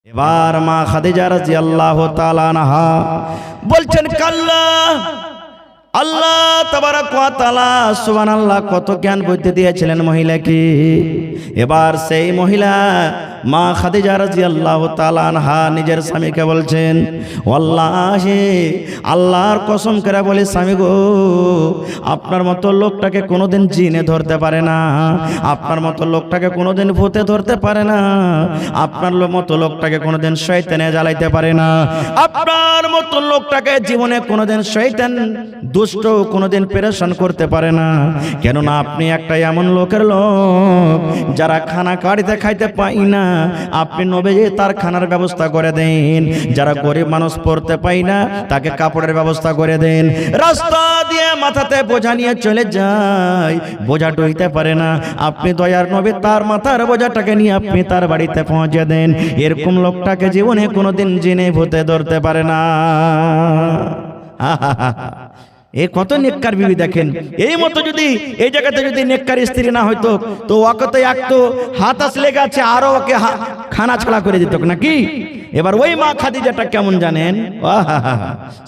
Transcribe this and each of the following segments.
এবার মা খাদিজা রাদিয়াল্লাহু তাআলা আনহা বলছেন কাল্লা, আল্লাহ তাবারাক ওয়া তাআলা সুবহানাল্লাহ কত জ্ঞান বুদ্ধি দিয়েছিলেন মহিলাকে। এবার সেই মহিলা মা খাদিজা রাদিয়াল্লাহু তাআলা আনহা নিজের স্বামীকে বলছেন, ওয়াল্লাহি আল্লাহর কসম করে বলি স্বামী গো, আপনার মতো লোকটাকে কোনোদিন জিনে ধরতে পারে না, আপনার মতো লোকটাকে কোনোদিন ভূতে ধরতে পারে না, আপনার মতো লোকটাকে কোনোদিন শয়তানে জ্বালাইতে পারে না, আপনার মতো লোকটাকে জীবনে কোনোদিন শয়তান দুষ্ট কোনোদিন পেরেশান করতে পারে না। কেননা আপনি একটা এমন লোকের লোক যারা খানা কাড়িতে খাইতে পাই না, আপনি নবীজি তার খানার ব্যবস্থা করে দেন। যারা গরিব মানুষ পড়তে পাই না তাকে কাপড়ের ব্যবস্থা করে দেন। রাস্তা দিয়ে মাথাতে বোঝা নিয়ে চলে যায়, বোঝা টইতে পারে না, আপনি দয়ার নবী তার মাথার বোঝাটাকে নিয়ে আপনি তার বাড়িতে পৌঁছে দেন। এরকম লোকটাকে জীবনে কোনোদিন জিনে ভূতে ধরতে পারে না। এ কত নেককার বিবি দেখেন। এই মতো যদি এই জায়গাতে যদি নেককার স্ত্রী না হইতো তো ওকে তো এক তো হাত আসলে গেছে আরো ওকে খানা ছাড়া করে দিত নাকি। এবার ওই মা খাদিজাটা কেমন জানেন,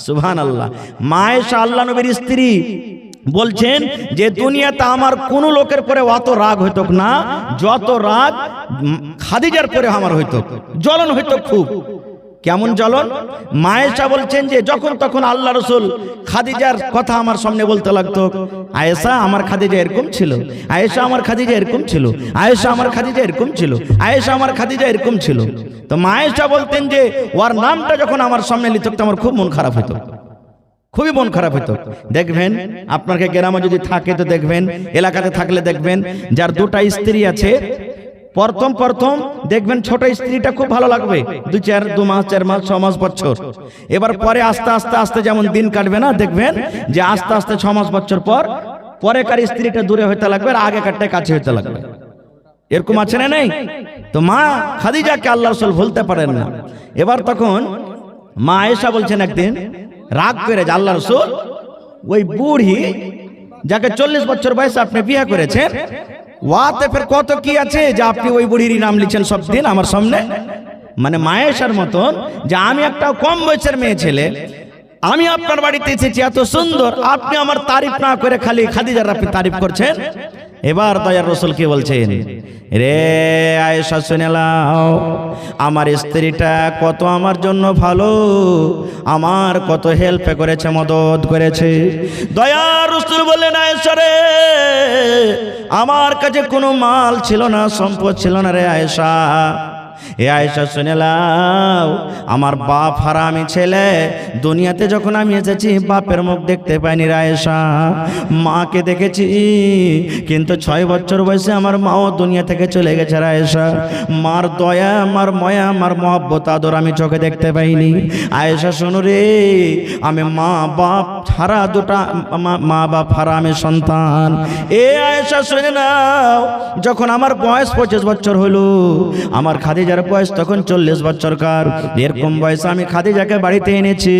সুবহানাল্লাহ, মা আয়েশা আল্লাহ নবীর স্ত্রী বলছেন যে দুনিয়াতে আমার কোন লোকের পরে অত রাগ হইতো না যত রাগ খাদিজার পরে আমার হইতো, জ্বলন হইতো খুব। কেমন জ্বলন? মা আয়েশা বলছেন যে যখন তখন আল্লাহ রাসূল খাদিজার কথা আমার সামনে বলতে লাগতো, আয়েশা আমার খাদিজা এরকম ছিল, আয়েশা আমার খাদিজা এরকম ছিল, আয়েশা আমার খাদিজা এরকম ছিল, আয়েশা আমার খাদিজা এরকম ছিল। তো মা আয়েশা বলতেন যে ওর নামটা যখন আমার সামনে নিত আমার খুব মন খারাপ হতো, খুবই মন খারাপ হতো। দেখবেন আপনাকে গ্রামে যদি থাকে তো দেখবেন, এলাকাতে থাকলে দেখবেন যার দুটা স্ত্রী আছে, প্রথম দেখবেন ছোট স্ত্রীটা খুব ভালো লাগবে, 2 মাস 4 মাস 6 মাস বছর। এবার পরে আস্তে আস্তে আস্তে যেমন দিন কাটবে না, দেখবেন যে আস্তে আস্তে 6 মাস বছর পর পরেকার স্ত্রীটা দূরে হইতে লাগবে আর আগেকারটা কাছে হইতে লাগবে। এরকম আছে না নেই? তো মা খাদিজাকে আল্লাহ রাসূল ভুলতে পারেন না। এবার তখন মা আয়েশা বলছেন একদিন রাগ করে যে আল্লাহ রাসূল ওই বুড়ি যাকে 40 বছর বয়সে আপনি বিয়ে করেছেন ওয়াতে ফের কত কি আছে যে আপনি ওই বুড়িরই নাম লিখছেন সব দিন আমার সামনে। মানে মা আয়েশার মতন যে আমি একটা কম বয়সের মেয়ে ছেলে, আমি আপনার বাড়িতে এসেছি এত সুন্দর, আপনি আমার তারিফ না করে খালি খাদিজার আপনি তারিফ করছেন। এবার দয়ার রাসূল কি বলছেন, রে আয়েশা শুনে নাও, আমার স্ত্রীটা কত আমার জন্য ভালো, আমার কত হেল্প করেছে, মদত করেছে। দয়ার রাসূল বললেন, আয়েশা রে আমার কাছে কোনো মাল ছিল না, সম্পদ ছিল না রে আয়েশা। এ আয়েশা শুনে নাও, আমার বাপ হারামি ছেলে, দুনিয়াতে যখন আমি এসেছি বাপের মুখ দেখতে পাইনি রে আয়েশা, মাকে দেখেছি কিন্তু 6 বছর বয়সে আমার মাও দুনিয়া থেকে চলে গেছে রে আয়েশা। মার দয়া, আমার মায়া, আমার মহব্বত আদর আমি চোখে দেখতে পাইনি। আয়েশা শোনো রে, আমি মা বাপ হারা দুটা মা বাপ হারা আমি সন্তান। এ আয়েশা শুনে নাও, যখন আমার বয়স 25 বছর হলো, আমার খাদিজার বয়স তখন 40 বছরকার। এরকম বয়সে আমি খাদিজাকে বাড়িতে এনেছি।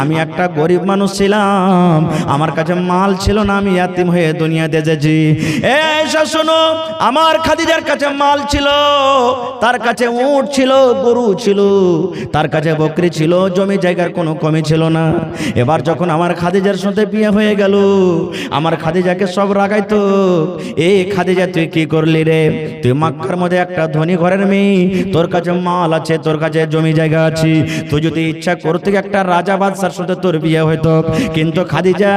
আমি একটা গরিব মানুষ ছিলাম, আমার কাছে মাল ছিল না, আমি ইয়াতিম হয়ে দুনিয়াতে এসেছি। এ আয়েশা শোনো, আমার খাদিজার কাছে মাল ছিল, তার কাছে উট ছিল, গরু ছিল, তার কাছে বকরি ছিল, জমি জায়গার কোনো কমি ছিল না। এবার যখন আমার খাদিজার সাথে বিয়ে হয়ে গেল, আমার খাদিজাকে সব রাগাইতো, এ খাদিজা তুই কি করলি রে, তুই মক্কার মধ্যে একটা ধনী ঘরের মেয়ে, তোর কাছে মাল আছে, তোর কাছে জমি জায়গা আছে, তুই যদি ইচ্ছা করতে একটা রাজা বাদশার সাথে তোর বিয়ে হইতো, কিন্তু খাদিজা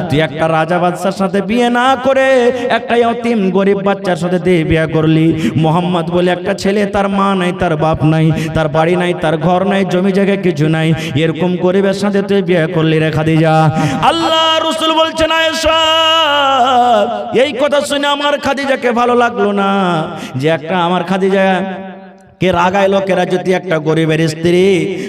তুই একটা রাজা বাদশার সাথে বিয়ে না করে একটা ইয়তিম গরিব বাচ্চার সাথে দিয়ে বিয়ে করলি। মোহাম্মদ বলে একটা ছেলে, তার মা নাই, তার বাপ নাই, তার বাড়ি নাই, তার ঘর নাই, জমি জায়গা কিছু নাই, এরকম গরিবের সাথে তুই বিয়ে করলি রে খাদিজা। আল্লাহ রাসূল বলছেন, আয়েশা এই কথা শুনে আমার খাদিজাকে ভালো লাগলো না, যে একটা আমার খাদিজা কে রাগায় লোকেরা, যদি একটা গরিবের স্ত্রী,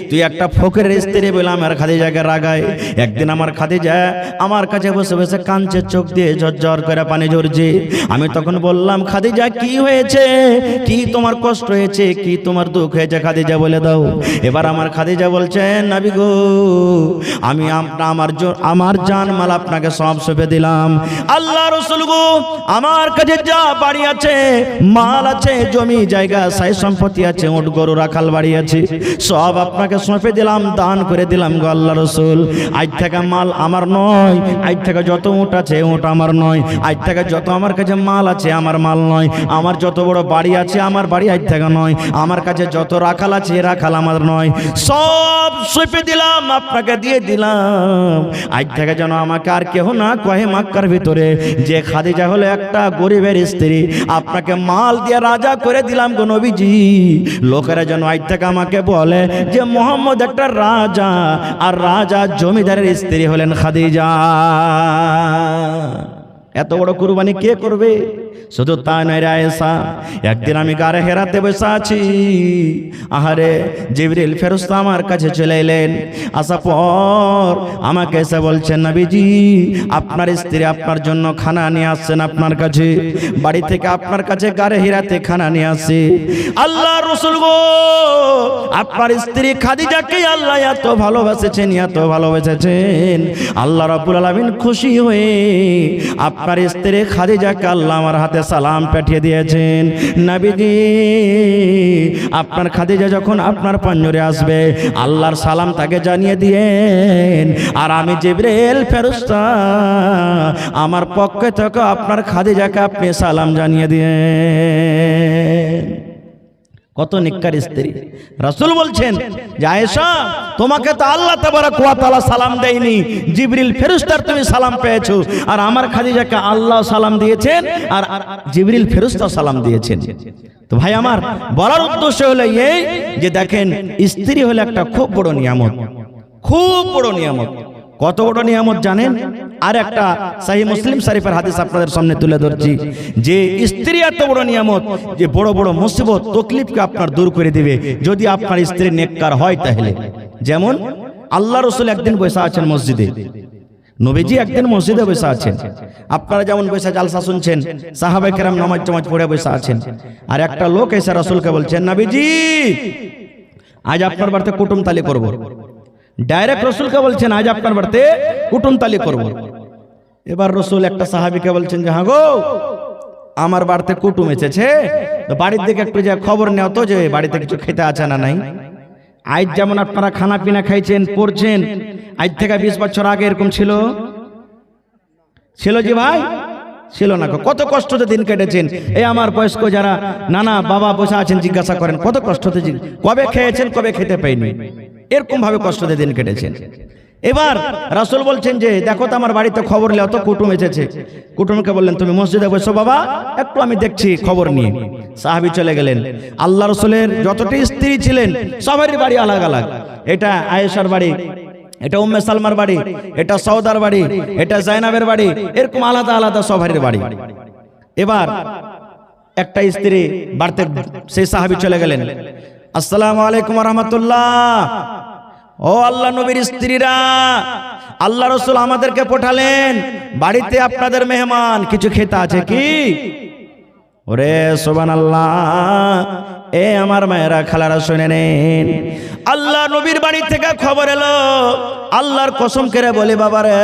তুই একটা ফকিরের স্ত্রী বলে আমার খাদিজাকে রাগায়। একদিন আমার খাদিজা আমার কাছে বসে বসে কাঁদছে, চোখ দিয়ে ঝরঝর করে পানি ঝরছে। আমি তখন বললাম, খাদিজা কি হয়েছে, কি তোমার কষ্ট হয়েছে, কি তোমার দুঃখ হয়েছে, খাদিজা বলে দাও। এবার আমার খাদিজা বলছেন, নবী গো, আমি আমার জান মাল আপনাকে সব সঁপে দিলাম। আল্লাহ রাসূল গো, আমার কাছে যা বাড়ি আছে, মাল আছে, জমি জায়গা, সাই সম্পত্তি সম্পত্তি আছে, উট গরু রাখাল বাড়ি আছে, সব আপনাকে সঁপে দিলাম, দান করে দিলাম গো আল্লাহ রসুল। আজ থেকে মাল আমার নয়, আজ থেকে যত উট আছে উট আমার নয়, আজ থেকে যত আমার কাছে মাল আছে আমার মাল নয়, আমার যত বড় বাড়ি আছে আমার বাড়ি আজ থেকে নয়, আমার কাছে যত রাখাল আছে রাখাল আমার নয়, সব সঁপে দিলাম, আপনাকে দিয়ে দিলাম। আজ থেকে যেন আমাকে আর কেহ না কহে মক্কার ভিতরে যে খাদিজা হলো একটা গরিবের স্ত্রী, আপনাকে মাল দিয়ে রাজা করে দিলাম গো নবীজি। লোকেরা যেন আজ থেকে আমাকে বলে যে মোহাম্মদ একটা রাজা, আর রাজা জমিদারের স্ত্রী হলেন খাদিজা। এত বড় কুরবানি কে করবে? শুধু তাই নয় রে আয়েশা, একদিন আমি গারে হেরাতে বসে আছি, আহারে জিবরিল ফেরেশতা আমার কাছে চলে এলেন। আসার পর আমাকে এসে বলছেন, নবীজি আপনার স্ত্রী আপনার জন্য খানা নিয়ে আসছেন আপনার কাছে, বাড়ি থেকে আপনার কাছে গারে হেরাতে খানা নিয়ে আসে। আল্লাহ রাসূল গো, আপনার স্ত্রী খাদিজাকে আল্লাহ এত ভালোবেসেছেন, এত ভালোবেসেছেন, আল্লাহ রাব্বুল আলামিন খুশি হয়ে আপনার স্ত্রী খাদিজাকে আল্লাহ আমার হাতে সালাম পাঠিয়ে দিয়েছেন। নবীজি আপনার খাদিজা যখন আপনার পাঞ্জরে আসবে আল্লাহর সালাম তাকে জানিয়ে দিয়েন, আর আমি জিবরিল ফেরেশতা আমার পক্ষ থেকে আপনার খাদিজাকে আপনি সালাম জানিয়ে দিয়েন। কত নিক্কার স্ত্রী। রাসূল বলছেন যে আয়েশা তোমাকে তো আল্লাহ তাবারক ওয়া তাআলা সালাম দেয়নি, জিবরিল ফেরেশতার তুমি সালাম পেয়েছো, আর আমার খাদিজাকে আল্লাহ সালাম দিয়েছেন আর জিবরিল ফেরেশতা সালাম দিয়েছেন। তো ভাই আমার বলার উদ্দেশ্য হলো এই যে দেখেন স্ত্রী হলো একটা খুব বড় নিয়ামত, খুব বড় নিয়ামত। কত বড় নিয়ামত জানেন? আর একটা সহিহ মুসলিম শরীফের হাদিস আপনাদের সামনে তুলে ধরছি যে স্ত্রী এত বড় নিয়ামত যে বড় বড় মুসিবত তকলিফকে আপনার দূর করে দিবে যদি আপনার স্ত্রী নেককার হয়। তাহলে যেমন আল্লাহ রাসূল একদিন বসে আছেন মসজিদে, নবীজি একদিন মসজিদে বসে আছেন, আপনারা যেমন বসে জালসা শুনছেন, সাহাবায়ে কেরাম নামাজ টামাজ পড়ে বসে আছেন, আর একটা লোক এসে রাসূলকে বলছেন, নবীজি আজ আপনার বাড়িতে কুটুম তালি করব। ডাইরেক্ট রসুলকে বলছেন আজ আপনার বাড়িতে কুটুম তালি করব। এবার রসুল একটা সাহাবীকে বলছেন যে হ্যাঁ গো আমার বাড়িতে কুটুম এসেছে, বাড়ির দিকে একটু যে খবর নেও তো যে বাড়িতে কিছু খেতে আছে না নাই। আজ যেমন আপনারা খানা পিনা খাইছেন পড়ছেন, আজ থেকে 20 বছর আগে এরকম ছিল? ছিল জি ভাই? ছিল না। কত কষ্টতে দিন কেটেছেন। এই আমার বয়স্ক যারা নানা বাবা বসে আছেন জিজ্ঞাসা করেন কত কষ্টতে কবে খেয়েছেন, কবে খেতে পাইনি, এরকম ভাবে কষ্টতে দিন কেটেছেন। এবার রাসূল বলছেন যে দেখো তো আমার বাড়িতে খবর নেও তো কুটুম এসেছে। কুটুমকে বললেন তুমি মসজিদে বসো বাবা, একটু আমি দেখছি খবর নিয়ে। সাহাবী চলে গেলেন। আল্লাহ রাসূলের যতটি স্ত্রী ছিলেন সবারই বাড়ি আলাদা আলাদা। এটা আয়েশার বাড়ি, এটা উম্মে সালমার বাড়ি, এটা সওদার বাড়ি, এটা জাইনাবের বাড়ি, এরকম আলাদা আলাদা সবারই বাড়ি। এবার একটা স্ত্রী বাড়িতে, সেই সাহাবী চলে গেলেন, আসসালামু আলাইকুম ওয়া রাহমাতুল্লাহ। ও আল্লাহ নবীর স্ত্রীরা, আল্লাহ রাসূল আমাদেরকে পাঠালেন, বাড়িতে আপনাদের মেহমান, কিছু খেতে আছে কি? ওরে সুবহানাল্লাহ, এ আমার মায়েরা খালারা শুনে নেন, আল্লাহ নবীর বাড়ি থেকে খবর এলো। আল্লাহর কসম করে বলি বাবারে,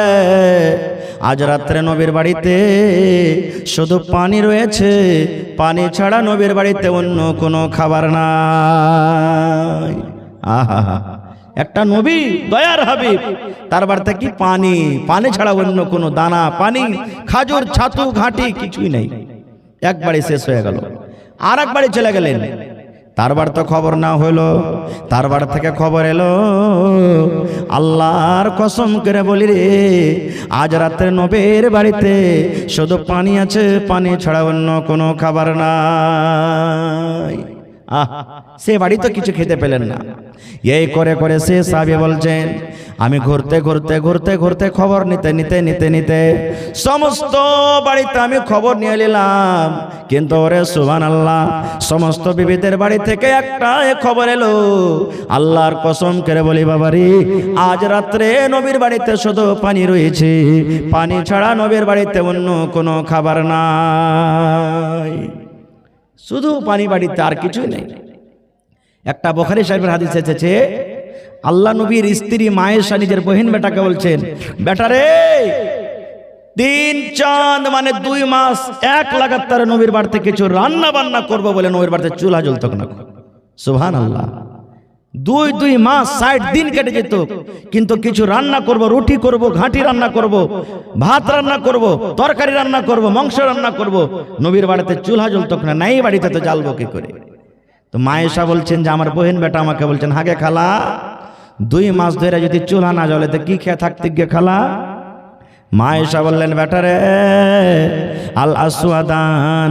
আজ রাত্রে নবীর বাড়িতে শুধু পানি রয়েছে, পানি ছাড়া নবীর বাড়িতে অন্য কোনো খাবার নাই। আহা, একটা নবী দয়ার হাবিব, তার বাড়িতে কি পানি, পানি ছাড়া অন্য কোনো দানা পানি খাজুর ছাতু ঘাটি কিছুই নেই। একবারে শেষ হয়ে গেল। আর একবারে চলে গেলেন, তার বাড়িতে খবর না হলো, তার বাড়ি থেকে খবর এলো। আল্লাহর কসম করে বলি রে, আজ রাত্রে নবীর বাড়িতে শুধু পানি আছে, পানি ছাড়া অন্য কোনো খাবার নাই। সে বাড়ি তো কিছু খেতে পেলেন না। এই করে করে সে সাহাবী বলছেন, আমি ঘুরতে ঘুরতে ঘুরতে ঘুরতে খবর নিতে নিতে নিতে নিতে সমস্ত বাড়িতে আমি খবর নিয়ে নিলাম, কিন্তু ওরে সুবহানাল্লাহ, সমস্ত বিবিদের বাড়ি থেকে একটা খবর এলো। আল্লাহর কসম করে বলি বাবারি, আজ রাত্রে নবীর বাড়িতে শুধু পানি রয়েছে, পানি ছাড়া নবীর বাড়িতে অন্য কোনো খাবার নাই, শুধু পানি বাড়িতে, আর কিছুই নেই। একটা বুখারী শরীফের হাদিস এসেছে, আল্লাহ নবীর স্ত্রী মায়েশা নিজের বহিন বেটাকে বলছেন, বেটা রে 3 চাঁদ মানে 2 মাস এক লাগাতার নবীর বাড়িতে কিছু রান্না বান্না করবো বলে নবীর বাড়িতে চুলা জ্বলত না। সুবহানাল্লাহ। 2 মাস 60 দিন কেটে যেত, কিন্তু কিছু রান্না করব, রুটি করব, ঘাঁটি রান্না করব, ভাত রান্না করব, তরকারি রান্না করব, মাংস রান্না করব, নবীর বাড়িতে চুলহা জ্বলতো না, নাই বাড়িতে তো জ্বালবো কি করে। তো মা এসা বলছেন যে আমার বহেন বেটা আমাকে বলছেন, হাগে খালা 2 মাস ধরে যদি চুলহা না জ্বলে তো কি খেয়ে থাকতে গিয়ে খালা। মা এসা বললেন, বেটারে আল আসওয়াদান,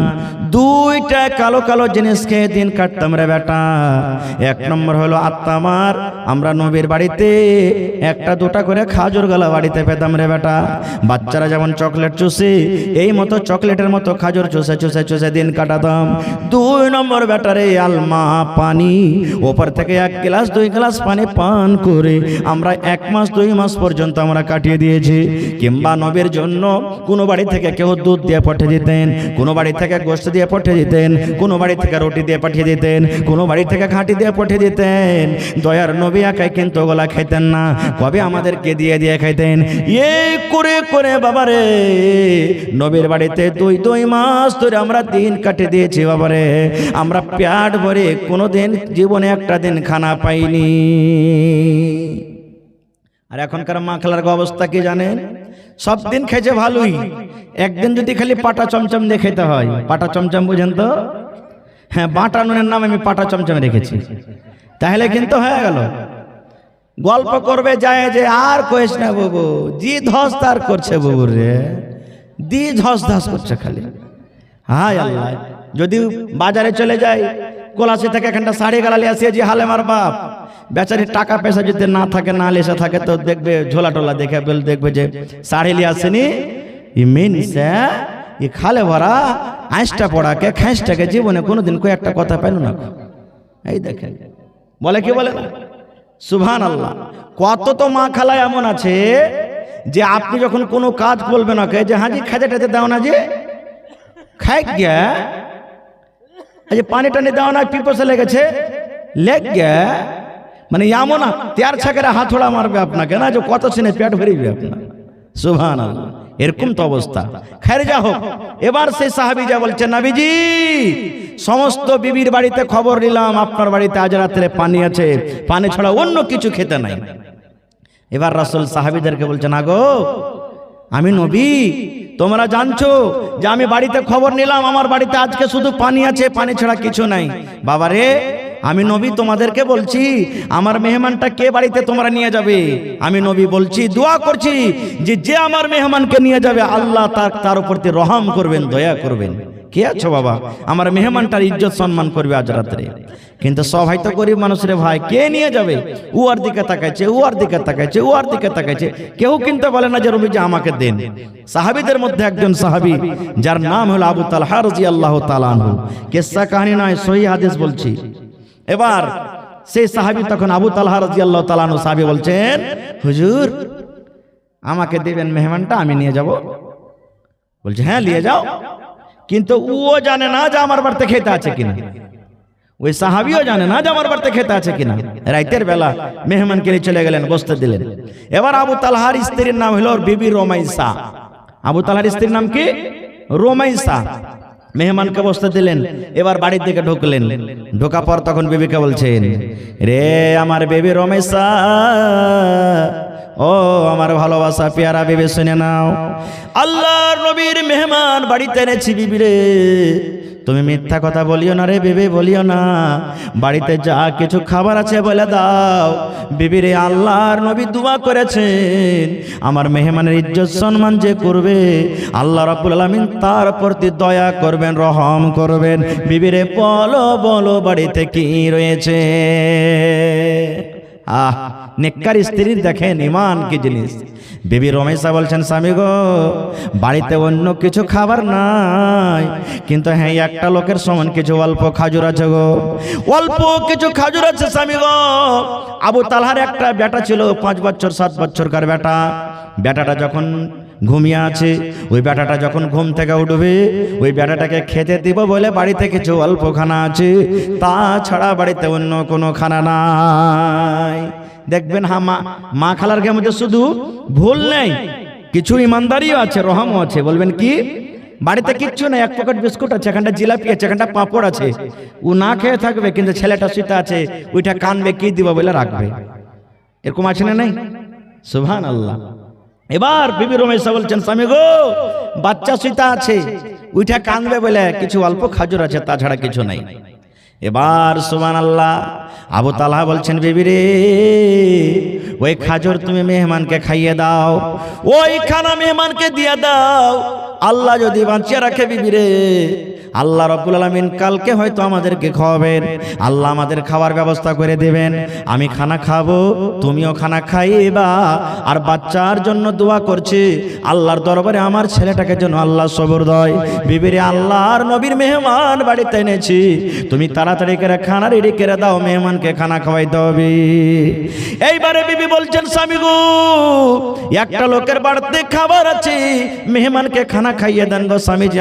2টা কালো কালো জিনিস খেয়ে দিন কাটতাম রে বেটা। 1 নম্বর হলো আত্মামার, আমরা নবীর বাড়িতে 1টা 2টা করে খাজুর গলা বাড়িতে পেতাম রে বেটা। বাচ্চারা যেমন চকলেট চুষে, এই মতো চকলেটের মতো খাজুর চুষে চুষে চুষে দিন কাটাতাম। 2 নম্বর বেটারে আলমা, পানি, ওপর থেকে 1 গ্লাস 2 গ্লাস পানি পান করে আমরা 1 মাস 2 মাস পর্যন্ত আমরা কাটিয়ে দিয়েছি। কিংবা নবীর জন্য কোন বাড়ি থেকে কেউ দুধ দিয়ে পাঠিয়ে দিতেন, কোন বাড়ি থেকে গোশত দিয়ে পাঠিয়ে দিতেন, কোন বাড়ি থেকে রুটি দিয়ে পাঠিয়ে দিতেন, কোন বাড়ি থেকে ঘাঁটি দিয়ে পাঠিয়ে দিতেন। দয়ার নবী একাই কিন্তু ওগুলা খাইতেন না, কবে আমাদেরকে দিয়ে দিয়ে খাইতেন। এই করে করে বাবারে নবীর বাড়িতে 2 মাস ধরে আমরা দিন কাটিয়ে দিয়েছি বাবারে। আমরা পেট ভরে কোনোদিন জীবনে একটা দিন খানা পাইনি। আর এখনকার মা খালার অবস্থা কি জানেন? সব দিন খেয়েছে ভালোই, একদিন যদি খালি পাটা চমচম দিয়ে খেতে হয়। পাটা চমচম বুঝেন তো? হ্যাঁ, বাটা নুনের নাম আমি পাটা চমচম রেখেছি, তাহলে কিন্তু হয়ে গেল। গল্প করবে যায় যে আর কইস না বাবু, জি ধস তার করছে বাবু রে, দি ধস ধস করছে খালি। হায় আল্লাহ, যদি বাজারে চলে যায়, কোলাসি থেকে এখানটা শাড়ি গালালি আসিয়ে যে হালেমার বাপ বেচারি টাকা পয়সা যদি না থাকে, না লেসা থাকে, তো দেখবে ঝোলা টোলা দেখে দেখবে যে শাড়ি লিয়ে আসেনি, ই খালে ভরা আঁশটা পড়াকে খাঁসটাকে জীবনে কোনোদিন কই একটা কথা পেল না। এই দেখেন বলে কি বলে না, সুবহানাল্লাহ। কত তো মা খালা এমন আছে যে আপনি যখন কোনো কাজ বলবেন ওকে যে হাজি খাজা টাতে দাও না, যে খাই গিয়া পানি টানি দাও না, পিপাসা লেগেছে লেগ গিয়া, মানে এমন না 4 ছাকেরা হাতড়া মারবে আপনাকে না, যে কত সিনে পেট ভরিবে আপনার। সুবহানাল্লাহ, এরকম তো অবস্থা। খের যা হোক, এবার সেই সাহাবী যা বলছে, নবীজি সমস্ত বিবির বাড়িতে খবর নিলাম আপনার বাড়িতে আজ রাত্রে পানি আছে, পানি ছাড়া অন্য কিছু খেতে নাই। এবার রাসূল সাহাবীদেরকে বলছেন, আগো আমি নবী, তোমরা জানছো যে আমি বাড়িতে খবর নিলাম আমার বাড়িতে আজকে শুধু পানি আছে, পানি ছাড়া কিছু নাই। বাবারে আমি নবী তোমাদেরকে বলছি, আমার মেহমানটা কে বাড়িতে তোমরা নিয়ে যাবে? আমি নবী বলছি, দোয়া করছি যে যে আমার মেহমানকে নিয়ে যাবে আল্লাহ তার উপর রহম করবেন, দয়া করবেন। কে আছো বাবা, আমার মেহমানটার ইজ্জত সম্মান করবে আজ রাত্রে। কিন্তু সবাই তো গরিব মানুষের ভাই, কে নিয়ে যাবে? উয়ার দিকে তাকাইছে, উয়ার দিকে তাকাইছে, উয়ার দিকে তাকাইছে, কেউ কিন্তু বলে না যে নবীজি আমাকে দেন। সাহাবীদের মধ্যে একজন সাহাবী যার নাম হলো আবু তালহা রাদিয়াল্লাহু তাআলা আনহু, কিসসা কাহিনী নয়, সহিহ হাদিস বলছি। এবার সেই সাহাবী তখন আবু তালহা রাদিয়াল্লাহু তাআলা আনহু সাহাবী বলছেন, হুজুর আমাকে দেবেন মেহমানটা, আমি নিয়ে যাব। বলছে হ্যাঁ নিয়ে যাও, কিন্তু ও জানে না যে আমার বাড়িতে খেতে আছে কিনা, ওই সাহাবীও জানে না যে আমার বাড়িতে খেতে আছে কিনা। রাতের বেলা মেহমানকে নিয়ে চলে গেলেন, বসতে দিলেন। এবার আবু তালহার স্ত্রীর নাম হলো বিবি রোমাইসা। আবু তালহার স্ত্রীর নাম কি? রোমাইসা। মেহমানকে বসতে দিলেন, এবার বাড়ির দিকে ঢুকলেন। ঢোকা পর তখন বিবিকে বলছেন, রে আমার বেবি রোমাইসা, ও আমার ভালোবাসা পেয়ারা বিবি, শুনে নাও, আল্লাহর নবীর মেহমান বাড়িতে এনেছি বিবি রে। তুমি মিথ্যা কথা বলিও না রে বিবি, বলিও না। বাড়িতে যা কিছু খাবার আছে বলে দাও। বিবি রে, আল্লাহর নবী দোয়া করেছেন আমার মেহমানের ইজ্জত সম্মান যে করবে আল্লাহ রাব্বুল আলামিন তার প্রতি দয়া করবেন, রহম করবেন। বিবি রে বলো বলো বাড়িতে কি রয়েছে? নেককার স্ত্রীর দেখেন ইমান কি জিনিস। বিবি রমেশা বলছেন, স্বামী গো বাড়িতে অন্য কিছু খাবার নাই, কিন্তু হ্যাঁ একটা লোকের সমান কিছু অল্প খাজুর আছে গো, অল্প কিছু খাজুর আছে স্বামী গো। আবু তালহার একটা বেটা ছিল, 5 বছর 7 বছরকার বেটা। বেটাটা যখন ঘুমিয়ে আছে, ওই বেটাটা যখন ঘুম থেকে উঠবে ওই বেটাটাকে খেতে দিব বলে বাড়িতে কিছু অল্প খানা আছে, তাছাড়া বাড়িতে অন্য কোনো খানা নাই। দেখবেন হ্যাঁ মা খালার মধ্যে শুধু ভুল নেই, কিছু ইমানদারিও আছে, রহমও আছে। বলবেন কি? বাড়িতে কিচ্ছু নেই, এক প্যাকেট বিস্কুট আছে, এখানটা জিলাপি আছে, এখানটা পাঁপড় আছে, ও না খেয়ে থাকবে, কিন্তু ছেলেটা শুতে আছে, ওইটা কানবে কি দিব বলে রাখবে। এরকম আছে না নাই? সুবহানাল্লাহ। এবার বিবি রমেশা বলছেন, স্বামী গো, বাচ্চা শুতে আছে, ওইটা কানবে বলে কিছু অল্প খাজুর আছে, তাছাড়া কিছু নাই। এবার সুবহানাল্লাহ, আবু তালহা বলছেন, বিবি রে, ওই খাজুর তুমি মেহমানকে খাইয়ে দাও, ওই খানা মেহমানকে দিয়ে দাও। আল্লাহ যদি বাঁচিয়ে রাখে বিবি রে, আল্লাহ রাব্বুল আলামিন কালকে হয়তো আমাদেরকে খাওয়াবেন, আল্লাহ আমাদের খাওয়ার ব্যবস্থা করে দেবেন। আমি খানা খাবো, তুমিও খানা খাইবা, আর বাচ্চার জন্য দোয়া করছি আল্লাহর দরবারে আমার ছেলেটাকে যেন আল্লাহ সবর দেয়। বিবিরে, আল্লাহর নবীর মেহমান বাড়িতে এনেছি, তুমি তাড়াতাড়ি করে খানা রেডি করে দাও, মেহমানকে খানা খাওয়াইতে হবে। এইবারে বিবি বলছেন, স্বামী গো, একটা লোকের বাড়িতে খাবার আছে, মেহমানকে খানা খাইয়ে দেন গো স্বামীজি,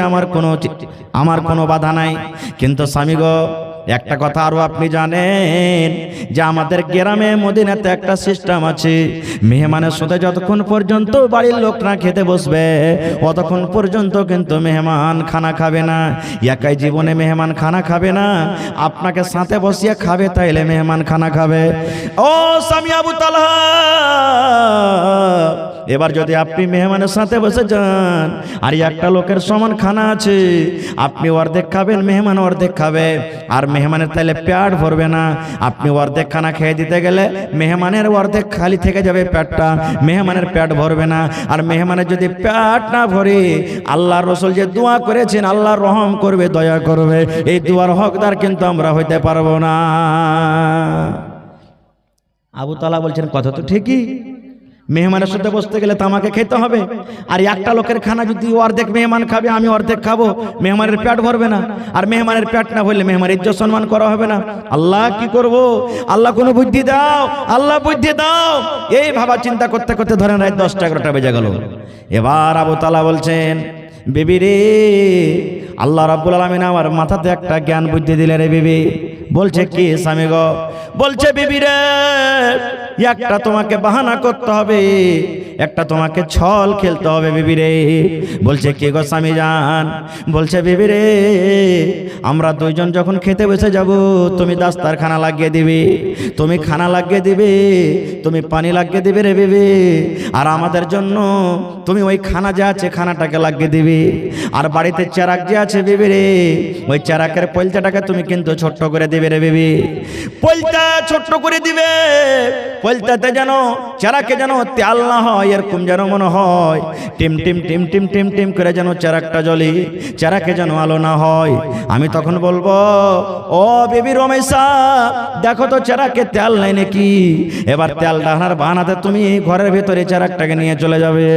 আমার কোনো বাধা নাই। কিন্তু স্বামী গো, একটা কথা আরো আপনি জানেন যে আমাদের গ্রামে মদিনাতে একটা সিস্টেম আছে, মেহমানের সাথে যতক্ষণ পর্যন্ত বাড়ির লোক না খেতে বসবে ততক্ষণ পর্যন্ত কিন্তু মেহমান খানা খাবে না। একাই জীবনে মেহমান খানা খাবে না, আপনাকে সাথে বসিয়ে খাবে, তাইলে মেহমান খানা খাবে। ও স্বামী আবু তালহা, এবার যদি আপনি মেহমানের সাথে বসে যান, আর একটা লোকের সমান খানা আছে, আপনি অর্ধেক খাবেন, মেহমান অর্ধেক খাবে, আর মেহমানের তাইলে পেট ভরবে না। আপনি অর্ধেক খানা খেয়ে দিতে গেলে মেহমানের অর্ধেক খালি থেকে যাবে পেটটা, মেহমানের পেট ভরবে না। আর মেহমানের যদি পেট না ভরে, আল্লাহর রাসূল যে দোয়া করেছেন আল্লাহ রহম করবে, দয়া করবে, এই দোয়ার হকদার কিন্তু আমরা হইতে পারবো না। আবু তালহা বলছেন, কথা তো ঠিকই, মেহমানের সাথে বসতে গেলে তো আমাকে খেতে হবে, আর একটা লোকের খানা যদি অর্ধেক মেহমান খাবে, আমি অর্ধেক খাবো, মেহমানের পেট ভরবে না, আর মেহমানের পেট না ভরলে মেহমানের ইজ্জত সম্মান করা হবে না। আল্লাহ কি করব, আল্লাহ কোনো বুদ্ধি দাও, আল্লাহ বুদ্ধি দাও। এই ভাবা চিন্তা করতে করতে ধরেন রাত 10-11টা বেজে গেল। এবার আবু তালহা বলছেন, বিবি রে, আল্লাহ রাব্বুল আলামিন আমার মাথাতে একটা জ্ঞান বুদ্ধি দিলে রে বিবি। বলছে, কি স্বামী গো? বলছে, বিবি রে, একটা তোমাকে বাহানা করতে হবে, একটা তোমাকে ছল খেলতে হবে বিবি রে। বলছে, কি গো স্বামী জান? বলছে, বিবি রে, আমরা দুইজন যখন খেতে বসে যাব, তুমি দাস্তার খানা লাগিয়ে দিবে, তুমি খানা লাগিয়ে দিবে, তুমি পানি লাগিয়ে দিবে রে বিবি, আর আমাদের জন্য তুমি ওই খানা যে আছে খানাটাকে লাগিয়ে দিবে, আর বাড়িতে চেরাক যে আছে বিবি রে, ওই চেরাকের পলতাটাকে তুমি কিন্তু ছোট্ট করে দিবে রে বিবি, পলতা ছোট্ট করে দিবে, পলতাতে যেন চেরাকে যেন তেল না হয়, এরকম যেন মনে হয় team team team team team team করে যেন চেরাকটা জ্বলে, চেরাকে যেন আলো না হয়। আমি তখন বলবো, ও বিবি রমেশা, দেখো তো চেরাকে তেল নাই নাকি? এবার তেল ডাহার বানাতে তুমি ঘরের ভেতরে চেরাকটাকে নিয়ে চলে যাবে।